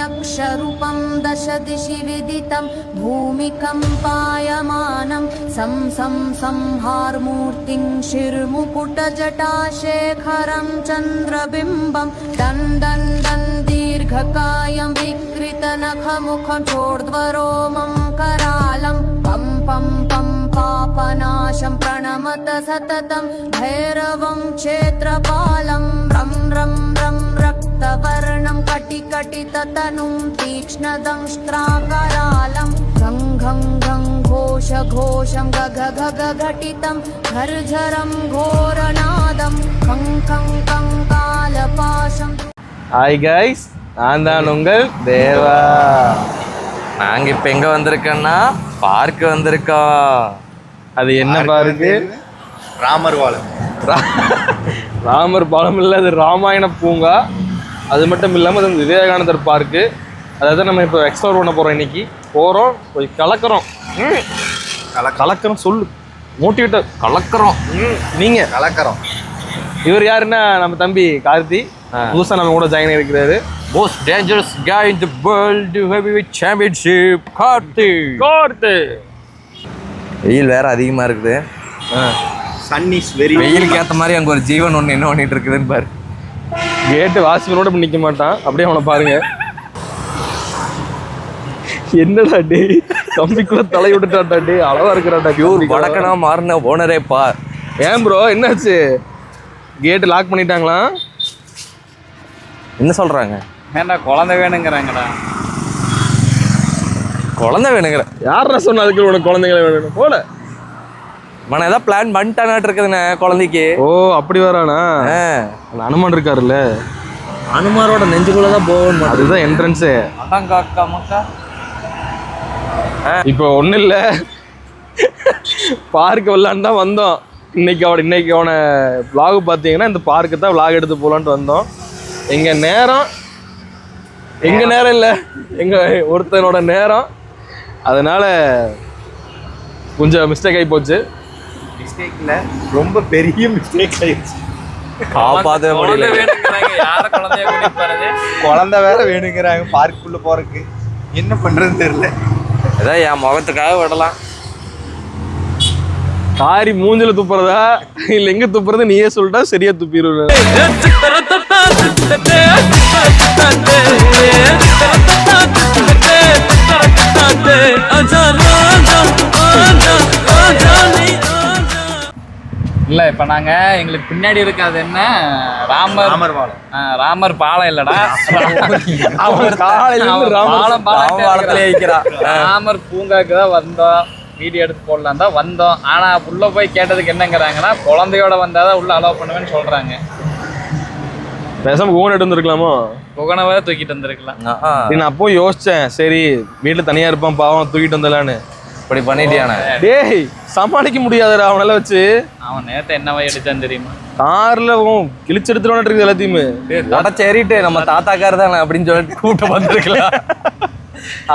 लक्षरूपं दश दिशि विदितं भूमिकम्पायमानं संहारमूर्तिं शिरमुकुटजटाशेखरं चन्द्रबिम्बं दन् दीर्घकायं विकृतनखमुखं चोर्ध्वरोमं करालं पं पं पं पापनाशं प्रणमत सततं भैरवं क्षेत्रपालं रं रं रं रक्तवर्णं कटिकटिततनुं तीक्ष्णदंष्ट्राकरालं घं घं घं घोषं गग गग घटितं झरझरं घोरनादं खं खं खं कालपाशं. ஹாய் கைஸ், நான் தான் உங்கள் தேவா. நாங்கள் இப்போ எங்கே வந்திருக்கோன்னா பார்க்கு வந்திருக்கோம். அது என்ன பார்க்கு? ராமர் பாலம். ராமர் பாலம் இல்லை, அது ராமாயண பூங்கா. அது மட்டும் இல்லாமல் அது விவேகானந்தர் பார்க்கு. அதாவது நம்ம இப்போ எக்ஸ்ப்ளோர் பண்ண போகிறோம். இன்னைக்கு போகிறோம், போய் கலக்கிறோம். கலக்கிறோம் சொல்லு, மோட்டிவேட்டர் கலக்கிறோம். நீங்கள் கலக்கிறோம். இவர் யாருன்னா நம்ம தம்பி கார்த்தி. புதுசாக நம்ம கூட ஜாயின் இருக்கிறாரு. Most dangerous guy in the world heavyweight championship, Karthi. வெயில் வேற அதிகமா இருக்குது. Sun is very. வெயிலுக்கு ஏற்ற மாதிரி அங்கே ஒரு ஜீவன் ஒன்று என்ன பண்ணிட்டு இருக்குதுன்னு பாரு. கேட்டு வாசிப்பனோட நிற்க மாட்டான், அப்படியே அவனை பாருங்க. என்னடா டே, கம்பிக்குள்ள தலை விட்டுட்டாட்டா டே, அளவா இருக்கிறாட்டா. வடக்கனா மாறின ஓனரே பார். ஏன் ப்ரோ, என்னாச்சு? கேட்டு லாக் பண்ணிட்டாங்களா? என்ன சொல்றாங்க? ஏன்டா குழந்தை வேணுங்கிறாங்கடா. குழந்தை வேணுங்கிற யாரா சொன்ன? அதுக்கு உனக்கு குழந்தைங்கள வேணும் போல. மன ஏதாவது பிளான் பண்ணிட்டானாட்டு இருக்குதுண்ணே குழந்தைக்கு. ஓ அப்படி வரானா? அனுமான் இருக்காருல்ல, அனுமாரோட நெஞ்சுக்குள்ளதான் போகணும். அதுதான் என்ட்ரன்ஸு. அக்கா மக்கா. இப்போ ஒன்றும் இல்லை, பார்க்கு வரலான்னு தான் வந்தோம். இன்னைக்கு அவனை விளாக் பார்த்தீங்கன்னா இந்த பார்க்கு தான் விளாக் எடுத்து போகலான்ட்டு வந்தோம். எங்கள் நேரம் இல்லை, எங்கள் ஒருத்தனோட நேரம். அதனால் கொஞ்சம் மிஸ்டேக் ஆகி போச்சு. மிஸ்டேக் இல்லை, ரொம்ப பெரிய மிஸ்டேக் ஆயிடுச்சு. காப்பாற்ற முடியல. குழந்தை வேற வேணுங்கிறாங்க பார்க்குள்ள போறதுக்கு. என்ன பண்றதுன்னு தெரியல. ஏதாவது என் முகத்துக்காக விடலாம். காரி மூஞ்சில துப்புறதா இல்லை எங்கே துப்புறது நீயே சொல்லிட்டா சரியா துப்பிடுவேன். இல்லை இப்போ நாங்கள் எங்களுக்கு பின்னாடி இருக்காது என்ன ராமர் பாலம். ராமர் பாலம் இல்லைடா, ராமர் பூங்காக்கு தான் வந்தோம். வீடியோ எடுத்து போடலாம் தான் வந்தோம். ஆனால் உள்ளே போய் கேட்டதுக்கு என்னங்கிறாங்கன்னா குழந்தையோட வந்தால் தான் உள்ளே அலோவ் பண்ணுவேன்னு சொல்கிறாங்க. பேசாம கோன் எடுத்து வந்துருக்கலாமோ? புகனவே தூக்கிட்டு வந்துருக்கலாம். நான் அப்போ யோசிச்சேன், சரி வீட்டில் தனியாக இருப்பான் பாவம், தூக்கிட்டு வந்தலான்னு. இப்படி பண்ணிட்டியானே? டேய் சமாளிக்க முடியாதுடா அவனால வச்சு. அவன் நேரத்தை என்னவா எடுத்தான்னு தெரியுமா? கார்ல கிழிச்சு எடுத்துட்டு இருக்குது எல்லாத்தையுமே. சரிட்டு நம்ம தாத்தாக்கார தானே அப்படின்னு சொல்லிட்டு கூட்டம் வந்துருக்கலாம்.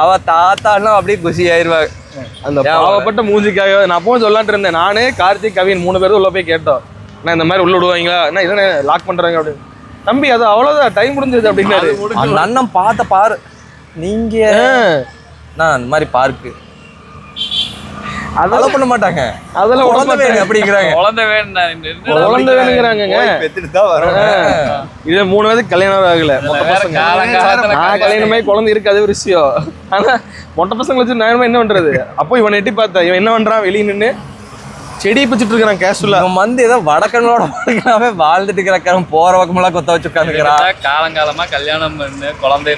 அவ தாத்தாலும் அப்படியே குஷி ஆயிடுவாங்க. அந்த பாவப்பட்ட மூஞ்சிக்காக நான் அப்பவும் சொல்லான்ட்டு இருந்தேன். நானே கார்த்திக் கவின் 3 பேரும் உள்ள போய் கேட்டோம், நான் இந்த மாதிரி உள்ள விடுவாங்களா, என்ன இதனை லாக் பண்றாங்க அப்படின்னு. தம்பி அது அவ்வளவுதான், டைம் முடிஞ்சது அப்படின்னாரு. அந்த அண்ணன் பார்த்த பாரு நீங்க. நான் இந்த மாதிரி பார்க்கு அதெல்லாம் பண்ண மாட்டாங்க. அதெல்லாம் குழந்தை வேணும் அப்படிங்கிறாங்க. குழந்தை வேணுங்கிறாங்க. இது 3 பேருக்கு கல்யாணம் ஆகல. நான் கல்யாணமே குழந்தை இருக்கு, அது ஒரு விஷயம். ஆனா மொட்டை பசங்களை வச்சு நான் என்ன பண்றது? அப்போ இவன் எட்டி பார்த்தேன், இவன் என்ன பண்றான், வெளியே நின்று செடி பிச்சுட்டு இருக்கிறான் கேஷுவலா. இவன் வந்து ஏதோ வடக்கனோட வாழ்ந்துட்டு இருக்கிற போற பக்கமெல்லாம் கொத்த வச்சு உட்காந்துக்கிறான். காலங்காலமா கல்யாணம் பண்ணு குழந்தை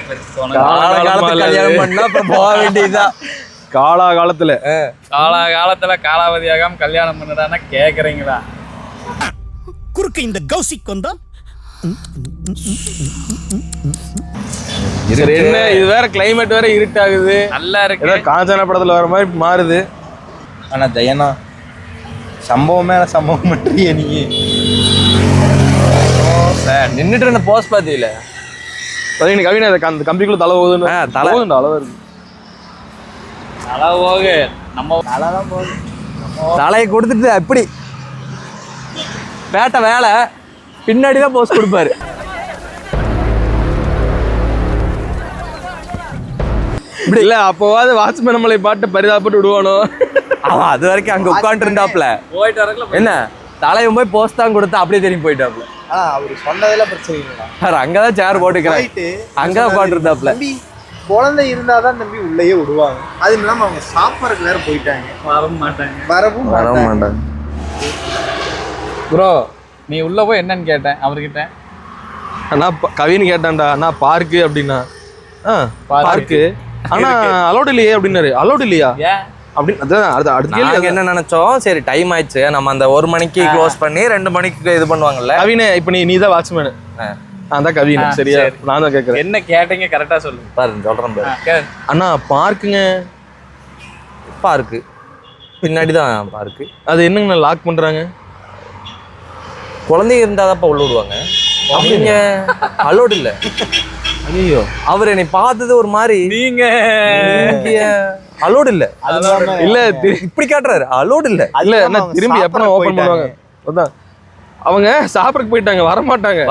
கல்யாணம் பண்ணா அப்புறம் போக வேண்டியதுதான். காலத்துல காலாவதியாகாம கல்யாணம் பண்ணுறான்னா கேக்குறீங்களா? குறுக்கு இந்த கௌசிக் வந்தா என்ன இது வேற கிளைமேட் வேற இருட்டாகுது, நல்லா இருக்கு. ஏதோ காஞ்சனா படத்துல வர மாதிரி மாறுது. ஆனா ஜெயனா சம்பவம் மேல சம்பவம் பண்றிய நீ. நின்றுட்டு இருந்த போஸ்ட் பாத்தீங்களா? கவினா அந்த கம்பிக்குள்ள தலை போகுதுன்னு. தலை அளவு இருக்கு. நம்ம தலையை கொடுத்துட்டு அப்படி பேட்ட வேலை பின்னாடிதான் போஸ்ட் கொடுப்பாரு. இல்ல அப்போவாது வாட்ச்மேன் நம்மளை பாட்டு பரிதாபப்பட்டு விடுவானோ. அவன் அது வரைக்கும் அங்க உட்காந்துட்டு இருந்தாப்ல. போயிட்டு வரக்குள்ள என்ன தலைவன் போய் போஸ்ட் தான் கொடுத்தா அப்படியே திரும்பி போயிட்டாப்ல. அவரு சொன்னதெல்லாம் பிரச்சனை இல்லைங்களா? சார் அங்கதான் சேர் போட்டுக்கிறேன், அங்கதான் உட்காந்து இருந்தாப்ல. தம்பி குழந்தை இருந்தாதான் தம்பி உள்ளேயே விடுவாங்க. அது இல்லாம அவங்க சாப்பாடுக்கு வேற போயிட்டாங்க, வரவும் மாட்டாங்க. வரவும் மாட்டாங்க. ப்ரோ நீ உள்ள போய் என்னன்னு கேட்டேன் அவர்கிட்ட. அண்ணா கவின்னு கேட்டான்டா, அண்ணா பார்க்கு அப்படின்னா. பார்க்கு ஆனா அலோடு இல்லையே அப்படின்னாரு. அலோடு இல்லையா ஏன் அப்படின்னு அடுத்த நாங்க என்ன நினைச்சோம், சரி டைம் ஆயிடுச்சு நம்ம அந்த 1 மணிக்கு க்ளோஸ் பண்ணி 2 மணிக்கு இது பண்ணுவாங்கல்ல. கவினே இப்ப நீ தான் வாட்ச்மேனு, நான் தான் கவின். சரியா நான் தான் கேட்கறேன். என்ன கேட்டீங்க கரெக்டா சொல்லு. பாரு சொல்றேன் பாரு. அண்ணா பார்க்குங்க. பார்க்கு பின்னாடி தான் பார்க்கு. அது என்னங்கண்ணா லாக் பண்றாங்க? குழந்தைங்க இருந்தாதாப்பா உள்ள விடுவாங்க. அப்படிங்க அலோடு இல்ல. ஐயோ அவர் என்னை பார்த்தது ஒரு மாதிரி. நீங்க அலோடு இல்ல இல்ல இப்படி காட்டுறாரு. அலோடு இல்ல இல்ல என்ன திரும்பி எப்ப ஓபன் பண்ணுவாங்க? அதான் அவங்க சாப்பிடக்கு போயிட்டாங்க, வர மாட்டாங்க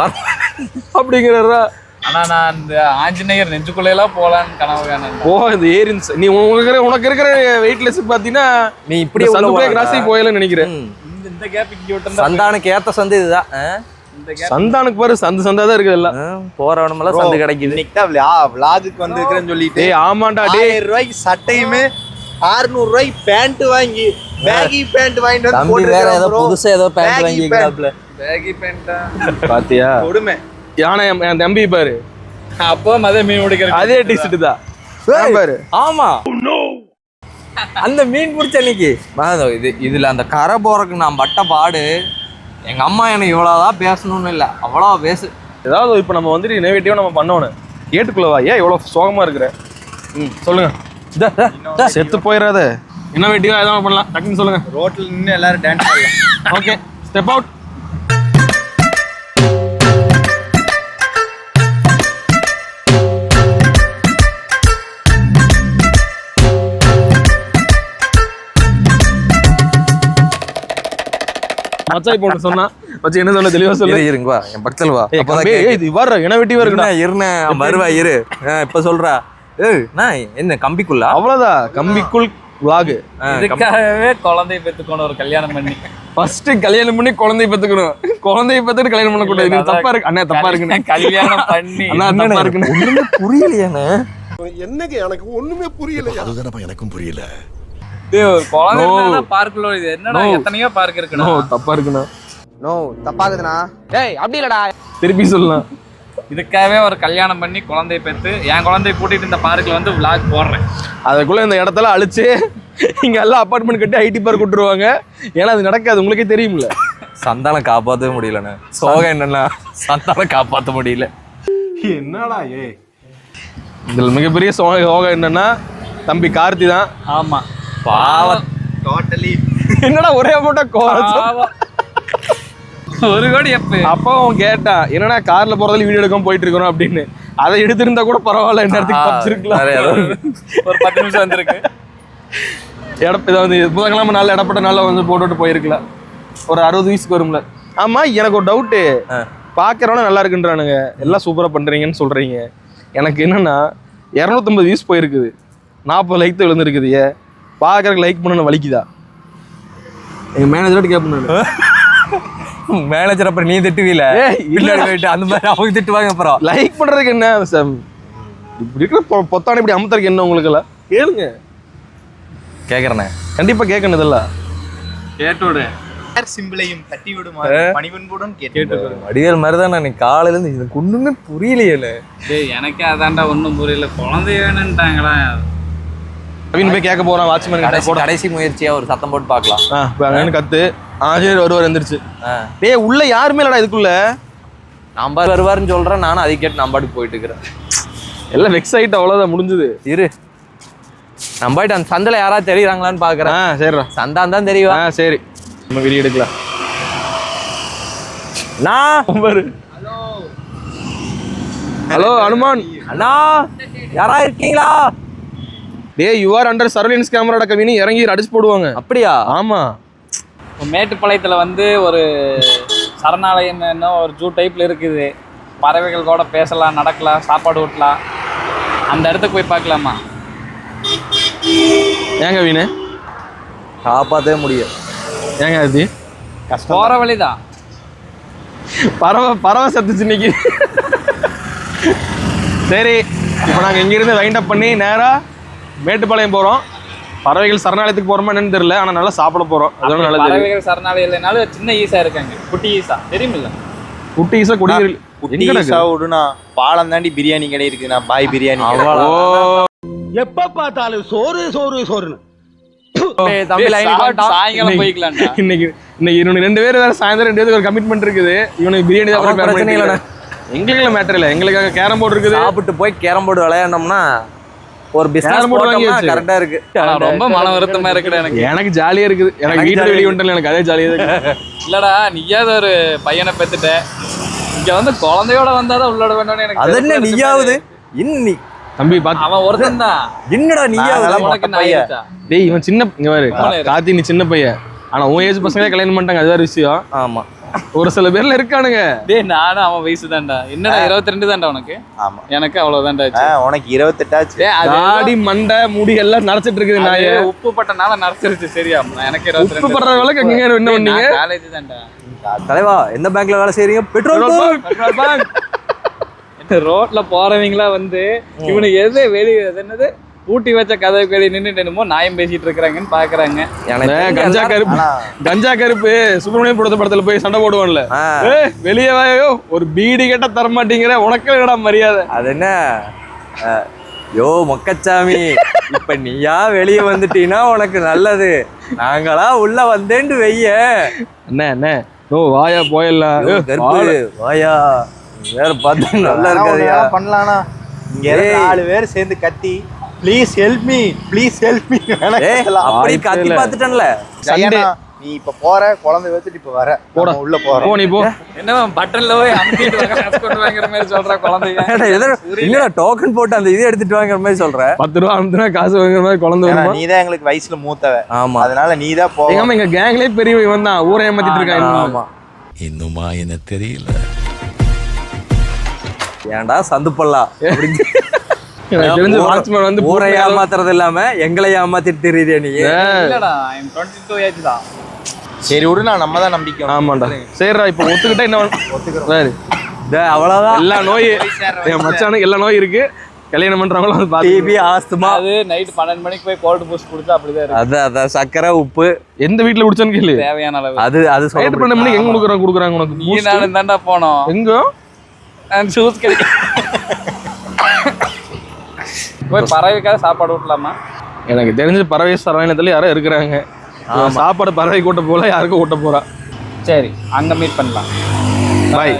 அப்படிங்கிறதா. ஆனா நான் இந்த ஆஞ்சநேயர் நெஞ்சுக்குள்ள எல்லாம் போலான்னு கனவு காணேன். ஓ இந்த ஏரின்ஸ் நீ உனக்கு இருக்கிற வெயிட்லெஸ் பாத்தீங்கன்னா நீ இப்படி சந்துக்குள்ளே கிராசிங் போயலன்னு நினைக்கிறேன். இந்த கேப் இங்க விட்டு சந்தானுக்கு ஏத்த சந்து இதுதான். சந்தானுக்கு பாரு சந்தா தான் இருக்குது எல்லாம். போறவனமெல்லாம் சந்து கிடைக்குது. இன்னைக்கு தான் விளாகுக்கு வந்திருக்கிறேன்னு சொல்லிட்டு டேய் ஆமாண்டா டேய் 1000 ரூபாய்க்கு சட்டையுமே 600 ரூபாய்க்கு பேண்ட் வாங்கி பேகி பேண்ட் வாங்கிட்டு வந்து தம்பி வேற ஏதோ போட்டுருக்கான் bro. புதுசா ஏதோ பேண்ட் வாங்கி இருக்காப்ல. பேகி பேண்டா பாத்தியா கொடுமை. யானை என் தம்பி பாரு அப்போ அதே மீன் பிடிக்கிற அதே டிஷர்ட் தான் பாரு. ஆமா அந்த மீன் பிடிச்ச அன்னைக்கு இதுல அந்த கரை போறதுக்கு நான் பட்ட பாடு. எங்க அம்மா எனக்கு இவ்வளவுதான் பேசணும்னு இல்லை, அவ்வளோ பேசு. ஏதாவது இப்போ நம்ம வந்துட்டு இனோவேட்டிவா நம்ம பண்ணணும். கேட்டுக்குள்ளவா ஏன் இவ்வளவு சோகமா இருக்கிற? சொல்லுங்க. செத்து போயிடாத. இனோவேட்டிவா ஏதாவது பண்ணலாம் டக்குன்னு சொல்லுங்க. ரோட்ல நின்று எல்லாரும் டான்ஸ் ஆடலாம். Okay step out. மச்சாய் போட்டு சொன்னா மச்சி என்ன சொல்ல தெளிவா சொல்லு. இருங்க வா என் பக்கத்துல வா. இது வர இனோவேட்டிவா இருக்குடா. இருண்ணே வருவா இரு. இப்ப சொல்றா. நான் என்ன கம்பிக்குள்ள அவ்வளவுதான் கம்பிக்குள் vlog. இதுக்காகவே குழந்தைய பெத்துக்கணும் ஒரு கல்யாணம் பண்ணி. ஃபர்ஸ்ட் கல்யாணம் பண்ணி குழந்தைய பெத்துக்கணும். குழந்தைய பெத்துட்டு கல்யாணம் பண்ண கூடாது. இது தப்பா இருக்கு அண்ணா, தப்பா இருக்கு. கல்யாணம் பண்ணி அண்ணா தப்பா இருக்கு. ஒண்ணுமே புரியலையானே. என்னங்க எனக்கு ஒண்ணுமே புரியல. அதுதானப்பா எனக்கும் புரியல. ஒரு குழந்தை பார்க்குள்ள இது என்னடா எத்தனையோ பார்க் இருக்குண்ணா. தப்பா இருக்குண்ணா. நோ தப்பாகுதுண்ணா. டேய் அப்படி இல்லடா. திருப்பி சொல்லலாம். இதுக்காகவே ஒரு கல்யாணம் பண்ணி குழந்தைய பெற்று என் குழந்தைய கூட்டிட்டு இந்த பார்க்ல வந்து vlog போடுறேன். அதுக்குள்ள இந்த இடத்துல அழிச்சு இங்க எல்லாம் அப்பார்ட்மெண்ட் கட்டி ஐடி பார்க் விட்டுருவாங்க. ஏன்னா அது நடக்காது, உங்களுக்கே தெரியும்ல. சந்தான காப்பாற்றவே முடியலண்ணே. சோகம் என்னன்னா சந்தான காப்பாற்ற முடியல. என்னடா இதுல மிகப்பெரிய சோகம் என்னன்னா தம்பி கார்த்தி தான். ஆமா பாவம். டோட்டலி என்னடா ஒரே அமௌண்ட்டா கோவம். ஒரு கோடி எப்ப அப்போ அவன் கேட்டான் என்னன்னா கார்ல போறதுல வீடியோ எடுக்காம போயிட்டு இருக்கணும் அப்படின்னு. அதை எடுத்திருந்தா கூட பரவாயில்ல, இந்த இடத்துக்கு தப்பிச்சிருக்கலாம். ஒரு 10 நிமிஷம் வந்திருக்கு. இதாவது புதன்கிழமை நாள் இடப்பட்ட நாளில் வந்து போட்டுவிட்டு போயிருக்கலாம். ஒரு 60 வயசுக்கு வரும்ல. ஆமா எனக்கு ஒரு டவுட்டு. பார்க்குறவன நல்லா இருக்குன்றானுங்க, எல்லாம் சூப்பராக பண்ணுறீங்கன்னு சொல்கிறீங்க. எனக்கு என்னன்னா 250 வியூஸ் போயிருக்குது, 40 லைக் தான் விழுந்துருக்குது. பார்க்குறக்கு லைக் பண்ணணும் வலிக்குதா? எங்கள் மேனேஜர்கிட்ட கேட்பேன். மேனேஜர் அப்புறம் நீ திட்டுவீல போயிட்டு அந்த மாதிரி அவங்க திட்டுவாங்க. அப்புறம் லைக் பண்ணுறதுக்கு என்ன இப்படி இருக்கிற பொத்தான இப்படி அமுத்தருக்கு என்ன உங்களுக்கு எல்லாம் கேளுங்க. கேட்குறேண்ணே, கண்டிப்பாக கேட்கணும். இதெல்லாம் கேட்டோடு சிம்பிளையும் தட்டி விடுமாறு பணிவன்புடன் கேட்டு வடிவேல் மாதிரி தான். நான் காலையிலேருந்து எனக்கு ஒன்றுமே புரியலையே. டேய் எனக்கே அதான்டா ஒன்றும் புரியல. குழந்தை வேணுன்ட்டாங்களா? அப்படின்னு போய் கேட்க போறான் வாட்ச்மேன். கடைசி முயற்சியா ஒரு சத்தம் போட்டு பார்க்கலாம். கத்து சரி ஒருவர் எந்திரிச்சு. டேய் உள்ள யாருமே இல்லடா இதுக்குள்ள. நம்பர் வருவாருன்னு சொல்றேன், நானும் அதை கேட்டு நம்பாட்டுக்கு போயிட்டு இருக்கிறேன். எல்லாம் வெக்ஸ் ஆகிட்டு அவ்வளோதான் முடிஞ்சுது. இரு நம்பாயிட்டு அந்த சந்தையில் யாராவது தெரியுறாங்களான்னு பார்க்குறேன். சரிடா சந்தான் தான் தெரியுவா. சரி நம்ம வெளியே எடுக்கலாம். ஹலோ அனுமான் அண்ணா யாரா இருக்கீங்களா? டேய் யூ ஆர் அண்டர் சர்வேலன்ஸ் கேமராட கவினி இறங்கி அடிச்சு போடுவாங்க. அப்படியா? ஆமா. மேட்டுப்பாளையத்தில் வந்து ஒரு சரணாலயம் என்ன ஒரு ஜூ டைப்பில் இருக்குது. பறவைகள் கூட பேசலாம், நடக்கலாம், சாப்பாடு ஊட்டலாம். அந்த இடத்துக்கு போய் பார்க்கலாமா? ஏங்க வீணு காப்பாற்றவே முடியும். ஏங்க அது போற வழிதான். பறவை சத்துச்சு இன்னைக்கு. சரி, இப்போ நாங்கள் இங்கிருந்து வைண்ட் அப் பண்ணி நேராக மேட்டுப்பாளையம் போகிறோம். பறவைகள் சரணாலயத்துக்கு போகிறோமா என்னன்னு தெரியல, ஆனால் நல்லா சாப்பிட போகிறோம். அதனால நல்லது. பறவைகள் சரணாலயம் இல்லைனாலும் சின்ன ஈசா இருக்காங்க, குட்டி ஈசா தெரியுமில்ல? குட்டி ஈசா குடியிருக்க குட்டி ஈசா விடுனா பாலம் தாண்டி பிரியாணி கடை இருக்குண்ணா, பாய் பிரியாணி. ஓ, எப்ப பார்த்தாலும் சோறு சோறு சோறுன்னு. தம்பி லைன் சாயங்காலம் போய்க்கலாம்டா. இன்னைக்கு இவனுக்கு 2 பேர் வேற சாயந்தரம் 2 பேருக்கு ஒரு கமிட்மெண்ட் இருக்குது. இவனுக்கு பிரியாணி தான் பிரச்சனை இல்லைண்ணா. எங்களுக்கு மேட்டர் இல்லை, எங்களுக்காக கேரம் போர்டு இருக்குது. சாப்பிட்டு போய் கேரம் போர்டு விளையாண்டோம்னா ஒரு பிசினஸ் போர்டு வாங்கி கரெக்டா இருக்கு. ரொம்ப மன வருத்தமா இருக்குடா எனக்கு ஜாலியா இருக்குது. எனக்கு வீட்டுல வெளியே வந்துட்டேன், எனக்கு அதே ஜாலியா இருக்கு. இல்லடா, நீயாவது ஒரு பையனை பெத்துட்ட, இங்க வந்து குழந்தையோட வந்தாதான் உள்ளோட வேணும்னு எனக்கு. அது என்ன நீயாவது இன்னி தம்பி பாத்து அவன் ஒருத்தன் தான். என்னடா நீயாவது? உனக்கு நான் டேய், இவன் சின்ன இங்க பாரு கார்த்தி, நீ சின்ன பையன். ஆனா உன் ஏஜ் பசங்களே கல்யாணம் பண்ணிட்டாங்க, அது வேற விஷயம். ஆமா, ஒரு சில பேர்ல இருக்கானுங்க. டேய், நானும் அவன் வயசு தான்டா. என்னடா 22 தான்டா உனக்கு? ஆமா, எனக்கு அவ்வளவுதான்டா. உனக்கு 28 ஆச்சு. தாடி மண்டை முடி எல்லாம் நரைச்சிட்டு இருக்குது. நாயே உப்பு பட்டனால நரைச்சிருச்சு. சரியா, எனக்கு உப்பு 22. படுற வேலைக்கு எங்க என்ன பண்ணீங்க? காலேஜ் தான்டா. தலைவா எந்த பேங்க்ல வேலை செய்றீங்க? Petrol bunk. ரோட்ல போறவங்களா வந்து இவனுக்கு எது வெளியே என்னது ஊட்டி வச்ச கதை வெளியே நின்றுட்டு என்னமோ நியாயம் பேசிட்டு இருக்கிறாங்கன்னு பாக்குறாங்க. கஞ்சா கருப்பு சுப்பிரமணியம் படத்துல போய் சண்டை போடுவான்ல, வெளியே வாயோ ஒரு பீடி கேட்ட தர மாட்டேங்கிற, உனக்கு என்னடா மரியாதை? அது என்ன யோ மொக்கச்சாமி, இப்ப நீயா வெளியே வந்துட்டீன்னா உனக்கு நல்லது. நாங்களா உள்ள வந்தேன்னு வெய்ய. என்ன ஓ வாயா போயிடலாம். வாயா வேற பார்த்து நல்லா இருக்காதியா பண்ணலாம்னா இங்க 4 பேர் சேர்ந்து கத்தி please help me, please help me. அப்படி கத்தி பார்த்துட்டேன்ல. நீ இப்ப போற குழந்தை வச்சுட்டு இப்ப வர போட உள்ள போற நீ போ. என்ன பட்டன்ல போய் அமுக்கிட்டு கொண்டு வாங்குற மாதிரி சொல்ற குழந்தைங்க. என்னடா டோக்கன் போட்டு அந்த இது எடுத்துட்டு வாங்குற மாதிரி சொல்ற? 10 ரூபா அனுப்புனா காசு வாங்குற மாதிரி குழந்தை வருமா? நீதான் எங்களுக்கு வயசுல மூத்தவ. ஆமா, அதனால நீதான் போ. எங்க கேங்லயே பெரிய இவன் தான், ஊரை ஏமாத்திட்டு இருக்கான். ஆமா, இன்னுமா என்ன தெரியல. ஏன்டா சந்துப்பல்லா எனக்கு தெரிஞ்ச வாட்ச்மேன் வந்து ஊரை ஏமாத்துறது இல்லாம எங்களை ஏமாத்திட்டு தெரியுதே நீ. இல்லடா, 22 ஏஜ் தான். சரி விடு, நம்ம தான் நம்பிக்கை. ஆமாண்டா. சரிடா, இப்போ ஒத்துக்கிட்டா என்ன ஒத்துக்கிறோம். அவ்வளவுதான். எல்லா நோய் என் மச்சானுக்கு எல்லா நோய் இருக்கு. கல்யாணம் பண்றவங்களும் வந்து டிபி ஆஸ்துமா. அது நைட் 12 மணிக்கு போய் கோல்டு பூஸ்ட் குடிச்சா அப்படிதான் இருக்கு. அதான் சக்கரை உப்பு எந்த வீட்டுல குடிச்சான்னு கேளு. தேவையான அளவு. அது நைட் 12 மணிக்கு எங்க கொடுக்குறாங்க உனக்கு? நீ நானும் தாண்டா போனோம். எங்க ஜூஸ் கிடைக்கும். போய் பறவைக்காக சாப்பாடு ஊட்டலாமா? எனக்கு தெரிஞ்ச பறவை சரணாலயத்துல யாரோ இருக்கிறாங்க. சாப்பாடு பறவை கூட்ட போல யாருக்கும் கூட்ட போறா. சரி, அங்க மீட் பண்ணலாம். பாய்.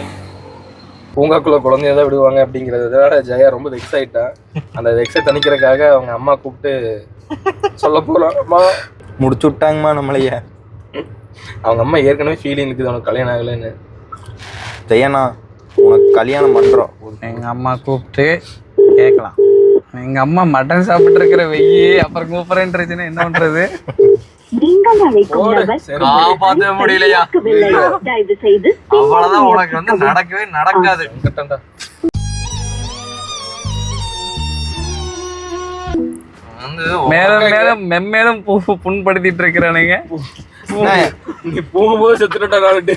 பூங்காக்குள்ள குழந்தைய தான் விடுவாங்க அப்படிங்கிறத ஜெயா ரொம்ப வெக்ஸ் ஆயிட்டா. அந்த வெக்ஸை தணிக்கிறதுக்காக அவங்க அம்மா கூப்பிட்டு சொல்ல போறோம். அம்மா முடிச்சு விட்டாங்கம்மா நம்மளைய. அவங்க அம்மா ஏற்கனவே ஃபீலிங் இருக்குது உனக்கு கல்யாணம் ஆகலைன்னு. ஜெயனா, உனக்கு கல்யாணம் பண்றோம். எங்க அம்மா கூப்பிட்டு கேட்கலாம். எங்க அம்மா மட்டன் சாப்பிட்டு இருக்கிற வெய்யி அப்புறம் கூப்பிடுறேன்றதுன்னா என்ன பண்றது? காப்பாற்ற முடியலையா? அவ்வளவுதான், உனக்கு வந்து நடக்கவே நடக்காது. மேலும் மேலும் மென்மேலும் புண்படுத்திட்டு இருக்கிறானுங்க. நீ போகும்போது செத்துட்டாட்டு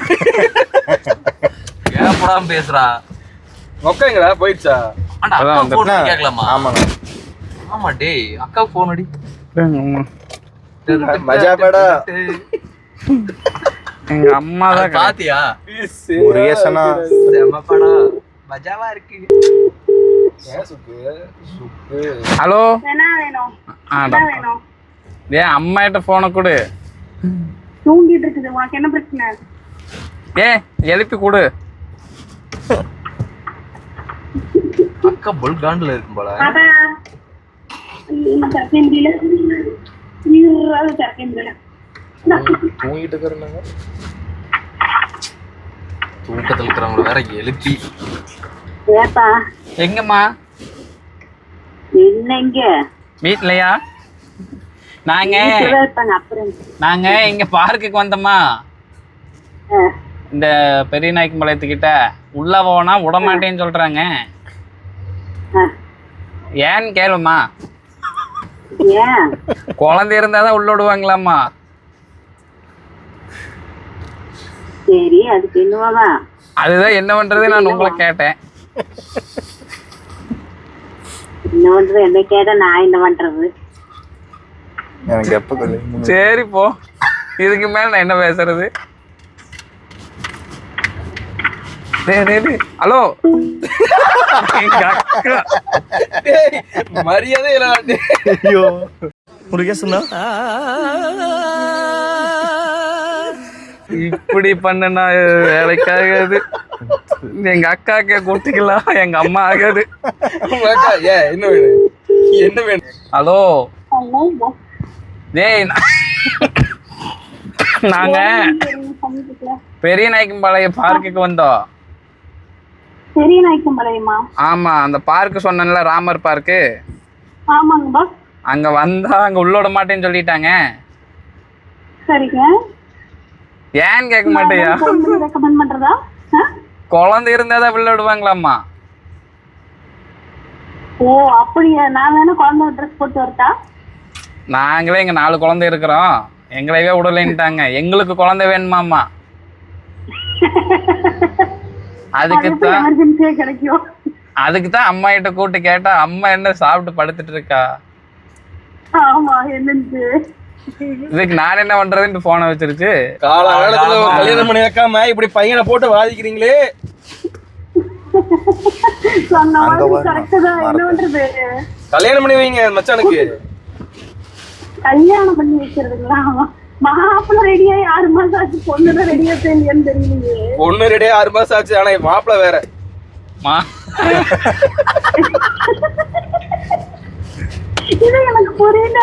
ஏப்படாம பேசுறா. உக்காங்கடா போயிடுச்சா? கேட்கலாமா? ஆமாங்க. ஆமா டேய், அக்கா போன் அடி. மஜா பேடா. எங்க அம்மா தான் பாத்தியா? முருகேசனா செம்மப்படா மஜாவா இருக்கு. ஹலோ, ஏன் அம்மா கிட்ட போன கொடு. தூங்கிட்டு இருக்குது, உனக்கு என்ன பிரச்சனை? எழுப்பி கொடு. அக்கா புல்காண்டில் இருக்கும் போல. தூங்கிட்டு இருக்கிறாங்க. தூக்கத்தில் இருக்கிறவங்கள வேற எழுப்பி. எங்கம்மா? என்னங்க வீட்லயா? நாங்க இங்க பார்க்குக்கு வந்தோமா, இந்த பெரிய நாய்க்கு மலையத்துக்கிட்ட. உள்ள போனா விட மாட்டேன்னு சொல்றாங்க. ஏன்னு கேளுமா? ஏன் குழந்தை இருந்தாதான் உள்ள விடுவாங்களாம்மா. சரி அதுக்கு என்னவாதான்? அதுதான் என்ன பண்றது நான் உங்களை கேட்டேன். என்ன பண்றது? என்ன கேட்டா நான் என்ன பண்றது? எனக்கு எப்ப கல்யாணம்? சரி போ, இதுக்கு மேல நான் என்ன பேசுறது? ஹலோ எங்க அக்கா. மரியாதை இல்லை. ஐயோ முருகேசனா இப்படி பண்ணனா வேலைக்காகாது. எங்க அக்காக்கே கூட்டிக்கலாம், எங்க அம்மா ஆகாது. என்ன வேணும்? என்ன வேணும்? ஹலோ டேய், நாங்க பெரிய நாயக்கம்பாளையம் பார்க்குக்கு வந்தோம். பெரிய நாய்க்கம்பாளையமா? ஆமா, அந்த பார்க்கு சொன்னேன்ல, ராமர் பார்க்கு. ஆமாங்க பாஸ். அங்க வந்தா அங்க உள்ள விட மாட்டேன்னு சொல்லிட்டாங்க. சரிங்க. ஏன்னு கேட்க மாட்டேயா? ரெக்கமெண்ட் பண்றதா? குழந்தை இருந்தாதான் உள்ள விடுவாங்களாம்மா. ஓ அப்படியா? நான் வேணா குழந்தை ட்ரெஸ் போட்டு வரட்டா? நாங்களே இங்க 4 குழந்தை இருக்கிறோம், எங்களையவே விடலைன்ட்டாங்க. எங்களுக்கு குழந்தை வேணுமாம்மா. அதுக்குத்தான் எமர்ஜென்சியா கிடைக்கும். அதுக்குதான் அம்மா கிட்ட கூட்டு கேட்டா, அம்மா என்ன சாப்பிட்டு படுத்துட்டு இருக்கா. ஆமா என்னன்னு இதுக்கு நான் என்ன பண்றதுன்னு போனை வச்சிருச்சு. காலகாலத்துல கல்யாணம் பண்ணி வைக்காம இப்படி பையனை போட்டு வாதிக்கிறீங்களே. சொன்ன மாதிரி கரெக்ட் தான். என்ன பண்றது? கல்யாணம் பண்ணி வைங்க மச்சானுக்கு. கல்யாணம் பண்ணி வைக்கிறதுங்களா? மாப்பிள்ள ரெடியாயி 6 மாசம் ஆச்சு, பொண்ணுதான் ரெடியா தெரியலையான்னு தெரியலையே. பொண்ணு ரெடியா 6 மாசம் ஆச்சு, ஆனா மாப்பிள்ள வேற. இது எனக்கு புரியல.